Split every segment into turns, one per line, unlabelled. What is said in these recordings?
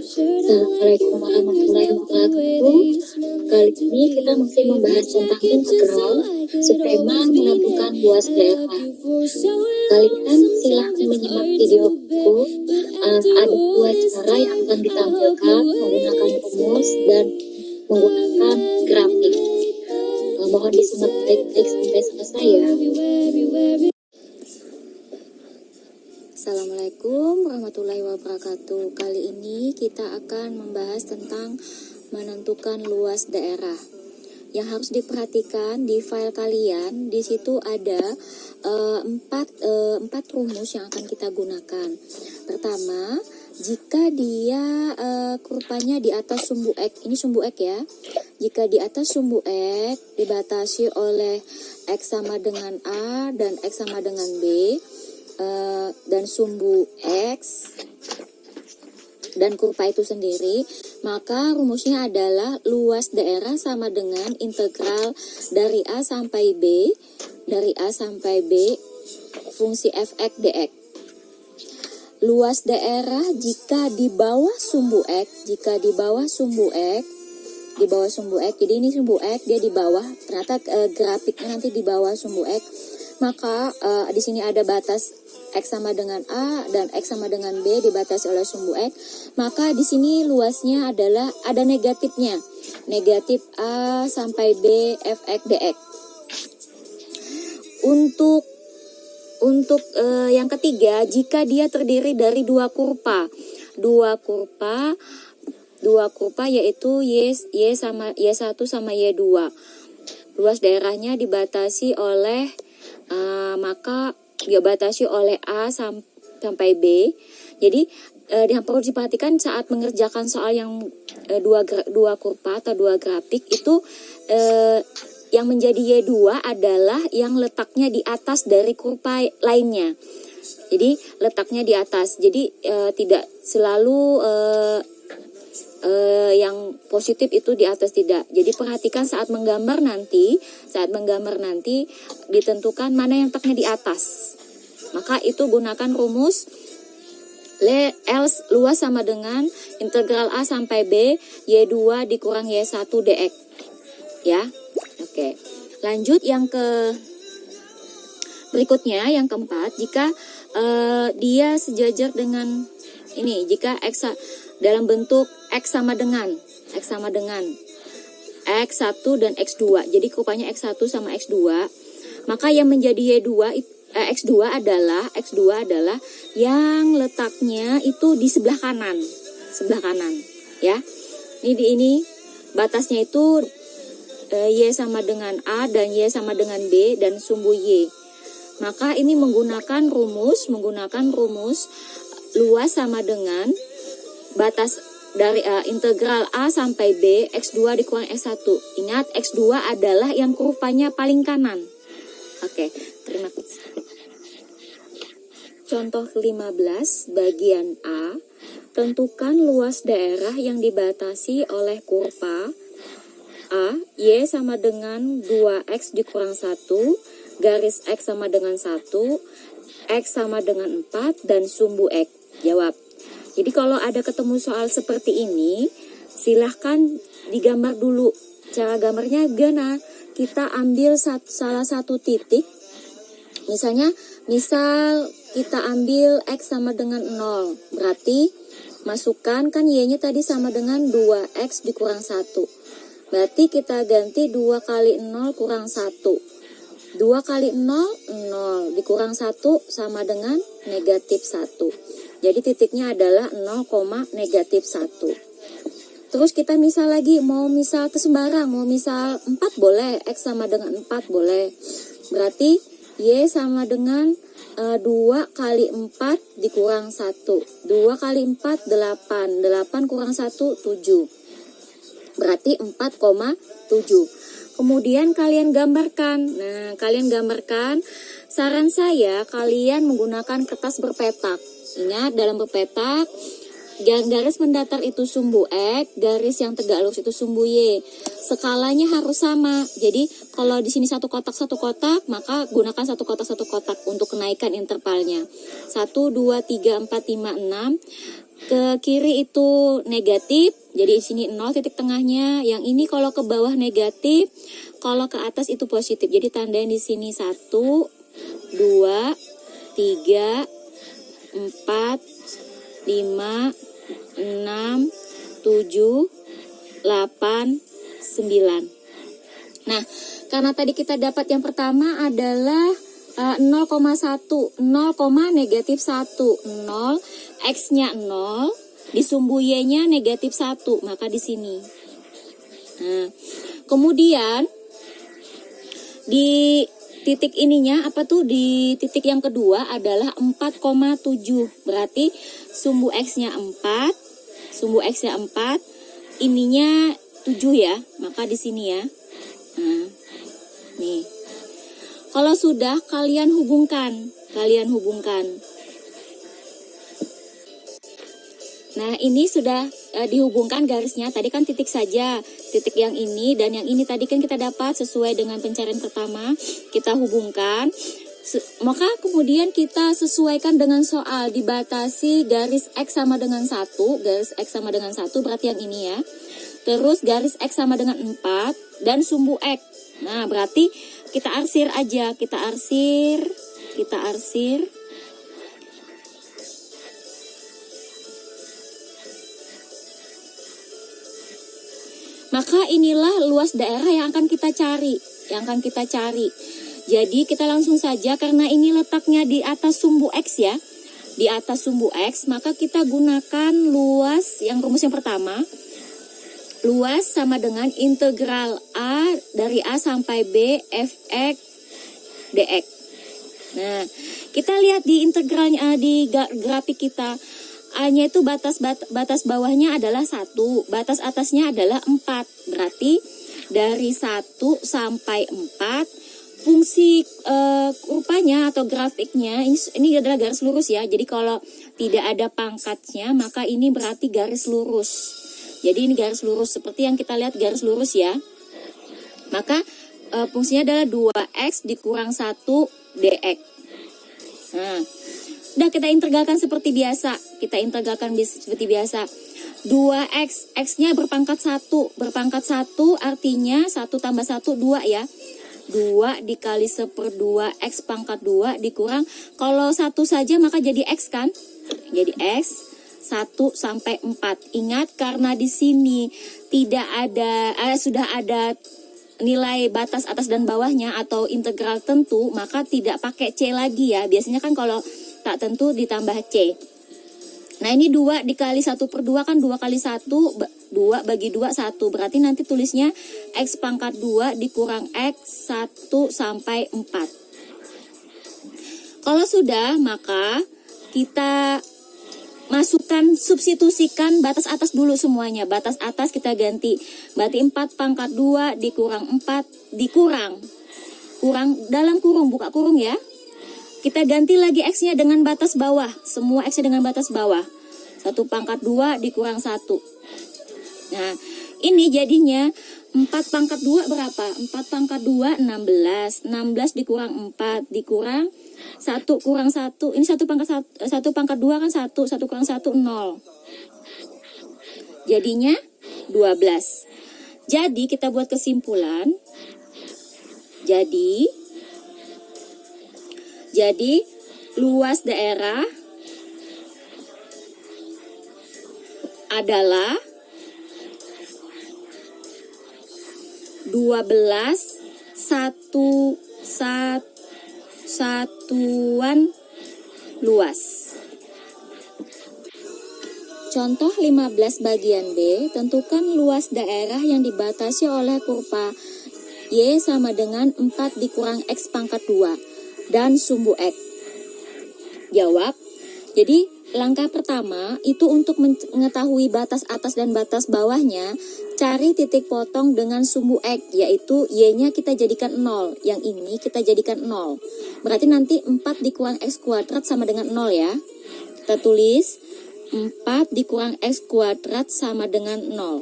Assalamualaikum warahmatullahi wabarakatuh. Kali ini kita masih membahas tentang integral, subtema menentukan luas daerah. Kalian silahkan menyimak videoku. Ada dua cara yang akan ditampilkan, menggunakan rumus dan menggunakan grafik. Mohon disimak baik-baik sampai selesai ya.
Assalamualaikum warahmatullahi wabarakatuh. Kali ini kita akan membahas tentang menentukan luas daerah. Yang harus diperhatikan di file kalian, di situ ada empat rumus yang akan kita gunakan. Pertama, jika dia kurvanya di atas sumbu X, ini sumbu X ya. Jika di atas sumbu X dibatasi oleh X sama dengan A dan X sama dengan B, dan sumbu X dan kurva itu sendiri, maka rumusnya adalah luas daerah sama dengan integral dari A sampai B fungsi fx dx. Luas daerah jika di bawah sumbu X, jadi ini sumbu X, dia di bawah, ternyata grafiknya nanti di bawah sumbu X, maka di sini ada batas X sama dengan A dan X sama dengan B dibatasi oleh sumbu X, maka di sini luasnya adalah ada negatifnya, negatif A sampai B fx dx. Untuk yang ketiga, jika dia terdiri dari dua kurva yaitu Y1 sama Y2, luas daerahnya dibatasi oleh maka dibatasi oleh A sampai B. Jadi yang perlu diperhatikan saat mengerjakan soal yang dua kurva atau dua grafik itu, yang menjadi Y2 adalah yang letaknya di atas dari kurva lainnya. Jadi letaknya di atas. Jadi tidak selalu yang positif itu di atas, tidak. Jadi perhatikan saat menggambar nanti ditentukan mana yang letaknya di atas. Maka itu gunakan rumus L luas sama dengan integral A sampai B Y2 dikurang Y1 dx. Ya. Oke. Lanjut yang ke berikutnya, yang keempat, jika dia sejajar dengan ini, jika X dalam bentuk X sama dengan X1 dan X2. Jadi kurvanya X1 sama X2, maka yang menjadi X2 adalah yang letaknya itu di sebelah kanan ya. Ini batasnya itu Y sama dengan A dan Y sama dengan B dan sumbu Y. Maka ini menggunakan rumus luas sama dengan batas dari integral A sampai B X2 dikurang X1. Ingat, X2 adalah yang kurvanya paling kanan. Oke, terima kasih. Contoh ke-15 bagian A, tentukan luas daerah yang dibatasi oleh kurva A, Y sama dengan 2X dikurang 1, garis X sama dengan 1, X sama dengan 4, dan sumbu X. Jawab. Jadi kalau ada ketemu soal seperti ini, silahkan digambar dulu. Cara gambarnya gana, kita ambil salah satu titik, misal kita ambil X sama dengan 0, berarti masukkan, kan Y-nya tadi sama dengan 2X dikurang 1. Berarti kita ganti 2 kali 0 kurang 1. 2 kali 0, 0. Dikurang 1 sama dengan negatif 1. Jadi titiknya adalah 0, negatif 1. Terus kita misal lagi, mau misal sembarang, mau misal 4 boleh, X sama dengan 4 boleh. Berarti Y sama dengan 2 kali 4 dikurang 1. 2 kali 4, 8. 8 kurang 1, 7. Berarti 4,7. Kemudian kalian gambarkan. Nah, saran saya kalian menggunakan kertas berpetak. Ingat, dalam berpetak, garis mendatar itu sumbu X, garis yang tegak lurus itu sumbu Y. Skalanya harus sama. Jadi kalau di sini satu kotak, maka gunakan satu kotak untuk kenaikan intervalnya. 1, 2, 3, 4, 5, 6. ke kiri itu negatif, jadi di sini 0 titik tengahnya. Yang ini kalau ke bawah negatif, kalau ke atas itu positif. Jadi tandain di sini 1, 2, 3, 4, 5, 6, 7, 8, 9. Nah, karena tadi kita dapat yang pertama adalah 0,1, 0, negatif 1, 0, X-nya 0, disumbu Y-nya negatif 1, maka di sini. Nah, kemudian di titik ininya di titik yang kedua adalah 4,7. Berarti sumbu X-nya 4, ininya 7 ya, maka di sini ya. Nah, nih. Kalau sudah kalian hubungkan. Nah, ini sudah dihubungkan garisnya. Tadi kan titik saja, titik yang ini dan yang ini tadi kan kita dapat sesuai dengan pencarian pertama, kita hubungkan. Maka kemudian kita sesuaikan dengan soal, dibatasi garis X sama dengan 1, berarti yang ini ya. Terus garis X sama dengan 4 dan sumbu X. Nah, berarti kita arsir aja, kita arsir. Maka inilah luas daerah yang akan kita cari, Jadi kita langsung saja, karena ini letaknya di atas sumbu X ya. Di atas sumbu X, maka kita gunakan luas yang rumus yang pertama. Luas sama dengan integral A dari A sampai B fx dx. Nah, kita lihat di integralnya di grafik kita. A-nya itu batas bawahnya adalah 1, batas atasnya adalah 4. Berarti dari 1 sampai 4 fungsi kurvanya atau grafiknya ini adalah garis lurus ya. Jadi kalau tidak ada pangkatnya, maka ini berarti garis lurus. Jadi ini garis lurus seperti yang kita lihat garis lurus ya. Maka fungsinya adalah 2x dikurang 1 dx. Nah, udah kita integralkan seperti biasa. 2x, x-nya berpangkat 1. Berpangkat 1 artinya 1 tambah 1, 2 ya. 2 dikali 1/2 x pangkat 2 dikurang. Kalau 1 saja maka jadi x kan? Jadi x 1 sampai 4. Ingat, karena di sini tidak ada sudah ada nilai batas atas dan bawahnya atau integral tentu, maka tidak pakai C lagi ya. Biasanya kan kalau tak tentu ditambah C. Nah, ini 2 dikali 1/2 kan 2 kali 1, 2 bagi 2, 1. Berarti nanti tulisnya X pangkat 2 dikurang X 1 sampai 4. Kalau sudah, maka kita masukkan, substitusikan batas atas dulu semuanya. Batas atas kita ganti. Berarti 4 pangkat 2 dikurang 4 dikurang. Kurang dalam kurung, buka kurung ya. Kita ganti lagi X-nya dengan batas bawah. Semua X-nya dengan batas bawah. 1 pangkat 2 dikurang 1. Nah, ini jadinya 4 pangkat 2 berapa? 4 pangkat 2, 16. 16 dikurang 4 dikurang 1 kurang 1. Ini 1 pangkat 2 kan 1. 1 kurang 1, 0. Jadinya 12. Jadi kita buat kesimpulan. Jadi luas daerah adalah 12 satuan luas. Contoh 15 bagian B, tentukan luas daerah yang dibatasi oleh kurva Y sama dengan 4 dikurang X pangkat 2 dan sumbu X. Jawab. Jadi langkah pertama itu untuk mengetahui batas atas dan batas bawahnya, cari titik potong dengan sumbu X, yaitu Y-nya kita jadikan 0, yang ini kita jadikan 0. Berarti nanti 4 dikurang X kuadrat sama dengan 0 ya. Kita tulis 4 dikurang X kuadrat sama dengan 0.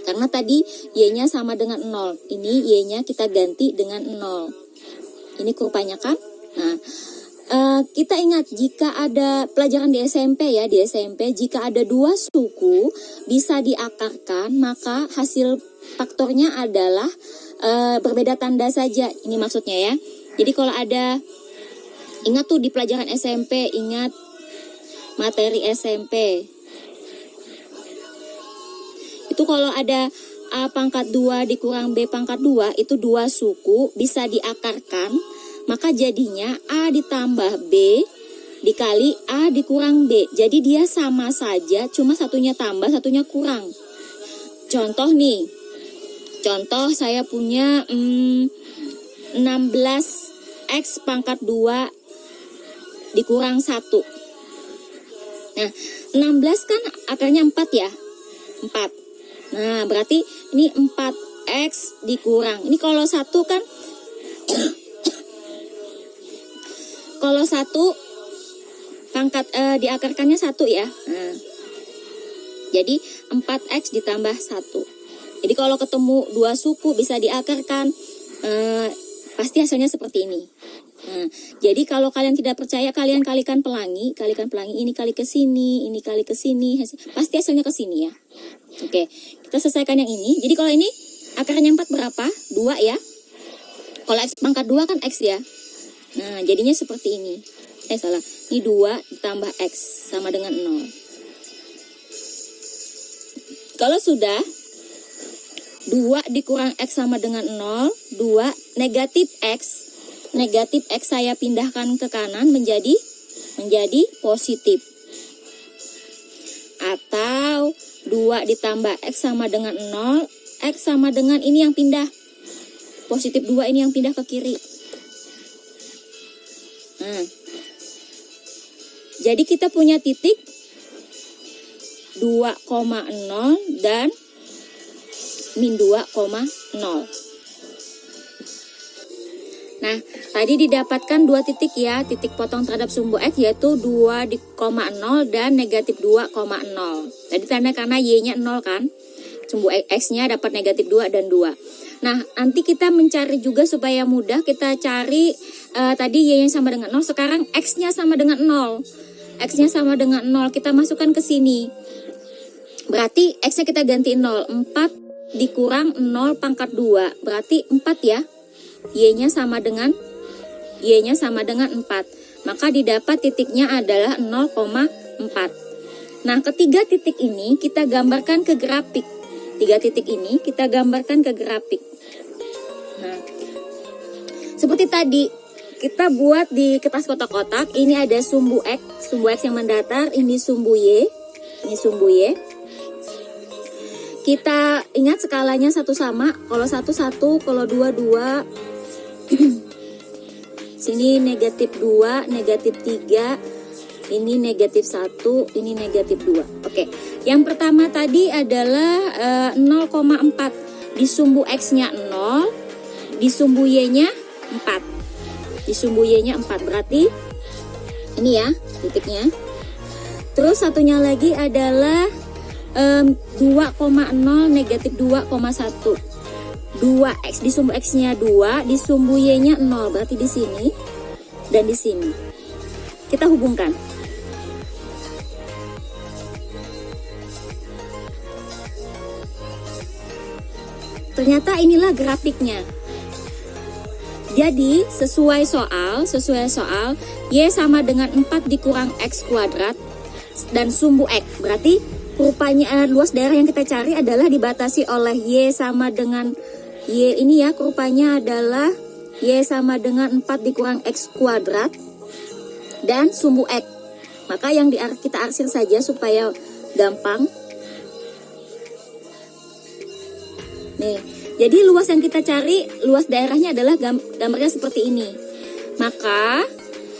Karena tadi Y-nya sama dengan 0. Ini Y-nya kita ganti dengan 0. Ini kurvanya kan? Nah, kita ingat jika ada pelajaran di SMP ya, di SMP jika ada dua suku bisa diakarkan, maka hasil faktornya adalah berbeda tanda saja. Ini maksudnya ya. Jadi kalau ada, ingat tuh di pelajaran SMP, ingat materi SMP. Itu kalau ada A pangkat 2 dikurang B pangkat 2, itu dua suku bisa diakarkan, maka jadinya A ditambah B dikali A dikurang B. Jadi dia sama saja, cuma satunya tambah, satunya kurang. Contoh nih, contoh saya punya 16X pangkat 2 dikurang 1. Nah, 16 kan akarnya 4 ya, 4. Nah, berarti ini 4X dikurang. Ini kalau 1 kan, kalau 1 pangkat diakarkannya 1 ya. Nah, jadi 4X ditambah 1. Jadi kalau ketemu dua suku bisa diakarkan, pasti hasilnya seperti ini. Nah, jadi kalau kalian tidak percaya, kalian kalikan pelangi ini kali ke sini, ini kali ke sini, pasti hasilnya ke sini ya. Oke, kita selesaikan yang ini. Jadi kalau ini akarnya 4 berapa? 2 ya. Kalau X pangkat 2 kan X ya. Nah, jadinya seperti ini. Salah. Ini 2 ditambah X sama dengan 0. Kalau sudah 2 dikurang X sama dengan 0, 2 negatif X saya pindahkan ke kanan menjadi positif. Atau 2 ditambah X sama dengan 0, X sama dengan ini yang pindah. Positif 2 ini yang pindah ke kiri. Nah, jadi kita punya titik 2,0 dan min 2,0. Nah, tadi didapatkan dua titik ya, titik potong terhadap sumbu X yaitu 2,0 dan negatif 2,0. Tadi tanda karena Y-nya 0 kan, sumbu X-nya dapat negatif 2 dan 2. Nah, nanti kita mencari juga supaya mudah, kita cari tadi Y-nya sama dengan 0, sekarang X-nya sama dengan 0. X-nya sama dengan 0, kita masukkan ke sini. Berarti X-nya kita ganti 0, 4 dikurang 0 pangkat 2, berarti 4 ya. Y-nya sama dengan 4. Maka didapat titiknya adalah 0,4. Nah, ketiga titik ini kita gambarkan ke grafik. 3 titik ini kita gambarkan ke grafik. Nah, seperti tadi kita buat di kertas kotak-kotak. Ini ada sumbu X yang mendatar, ini sumbu Y. Kita ingat skalanya satu sama. Kalau 1 1, kalau 2 2. Sini negatif 2, negatif 3, ini negatif 1, ini negatif 2. Oke, yang pertama tadi adalah 0,4. Di sumbu X-nya 0, di sumbu Y-nya 4. Di sumbu Y-nya 4, berarti ini ya titiknya. Terus satunya lagi adalah 2,0 negatif 2,1. 2X di sumbu X-nya 2, di sumbu Y-nya 0, berarti di sini dan di sini. Kita hubungkan. Ternyata inilah grafiknya. Jadi sesuai soal Y sama dengan 4 dikurang X kuadrat dan sumbu X. Berarti rupanya luas daerah yang kita cari adalah dibatasi oleh Y sama dengan Y ini ya, rupanya adalah Y sama dengan 4 dikurang X kuadrat dan sumbu X. Maka yang kita arsir saja supaya gampang. Nih, jadi luas yang kita cari, luas daerahnya adalah gambarnya seperti ini. Maka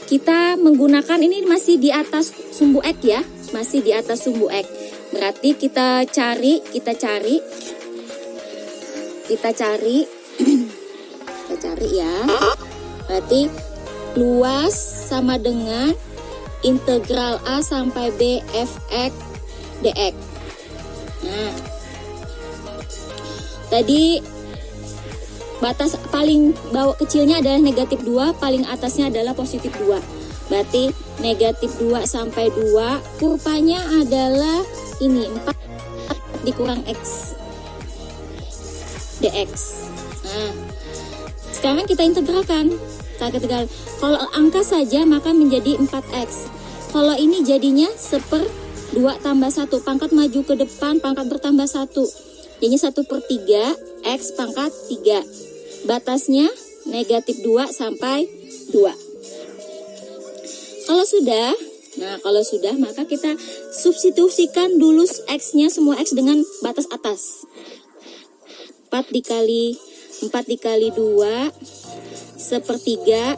kita menggunakan, ini masih di atas sumbu X ya, masih di atas sumbu X. Berarti kita cari ya. Berarti luas sama dengan integral A sampai B fx dx. Nah, tadi batas paling bawah kecilnya adalah negatif 2, paling atasnya adalah positif 2. Berarti negatif 2 sampai 2, kurvanya adalah ini 4 dikurang X dx. Nah, sekarang kita integralkan. Kalau angka saja maka menjadi 4x. Kalau ini jadinya 1/2 tambah 1, pangkat maju ke depan, pangkat bertambah 1. Jadinya 1/3 x pangkat 3. Batasnya negatif 2 sampai 2. Kalau sudah maka kita substitusikan dulu x-nya, semua x dengan batas atas. 4 dikali 2 1/3,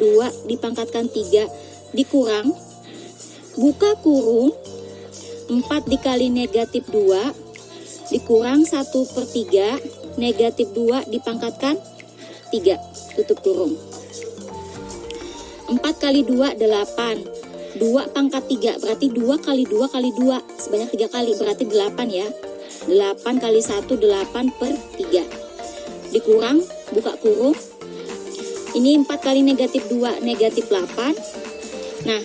2 dipangkatkan 3 dikurang, buka kurung, 4 dikali negatif 2 dikurang 1/3, negatif 2 dipangkatkan 3, tutup kurung. 4 kali 2 8, 2 pangkat 3 berarti 2 kali 2 kali 2 sebanyak 3 kali, berarti 8 ya. 8 kali 1 8/3 dikurang, buka kurung. Ini 4 kali negatif 2 negatif 8. Nah,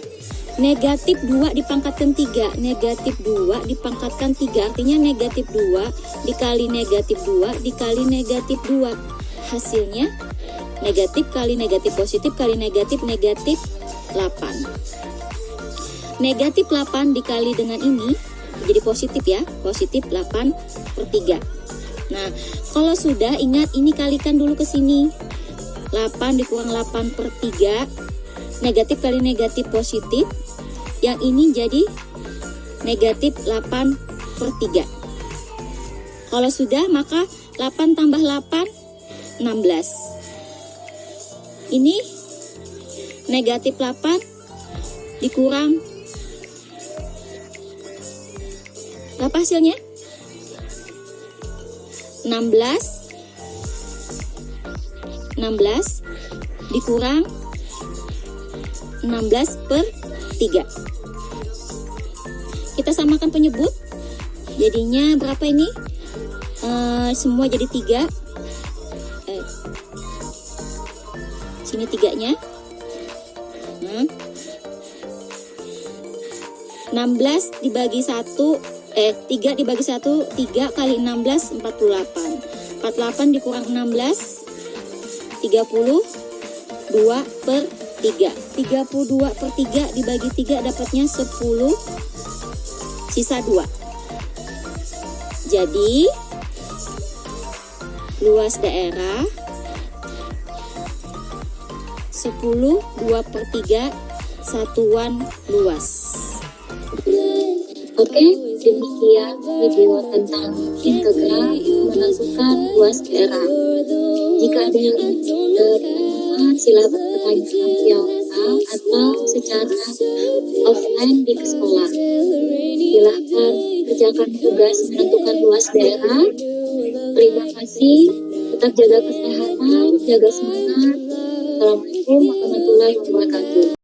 negatif 2 dipangkatkan 3, negatif 2 dipangkatkan 3 artinya negatif 2 dikali negatif 2 dikali negatif 2, hasilnya negatif kali negatif positif kali negatif 8. Negatif 8 dikali dengan ini jadi positif ya, positif 8/3. Nah, kalau sudah ingat ini kalikan dulu ke sini. 8 dikurang 8/3, negatif kali negatif positif, yang ini jadi negatif 8/3. Kalau sudah maka 8 tambah 8 16. Ini negatif 8 dikurang, berapa hasilnya? 16 dikurang 16/3. Kita samakan penyebut, jadinya berapa ini? Semua jadi 3. Sini 3-nya. Nah, 16 dibagi 1, 3 dibagi 1, 3 kali 16 48. 48 dikurang 16 32/3. 32/3 dibagi 3 dapatnya 10, sisa 2. Jadi luas daerah 10 2/3 satuan luas.
Oke, demikian video tentang integral menentukan luas daerah. Jika ada yang ingin bertanya, silakan bertanya via WhatsApp atau secara offline di sekolah. Silahkan kerjakan tugas menentukan luas daerah. Terima kasih, tetap jaga kesehatan, jaga semangat. Assalamualaikum warahmatullahi wabarakatuh.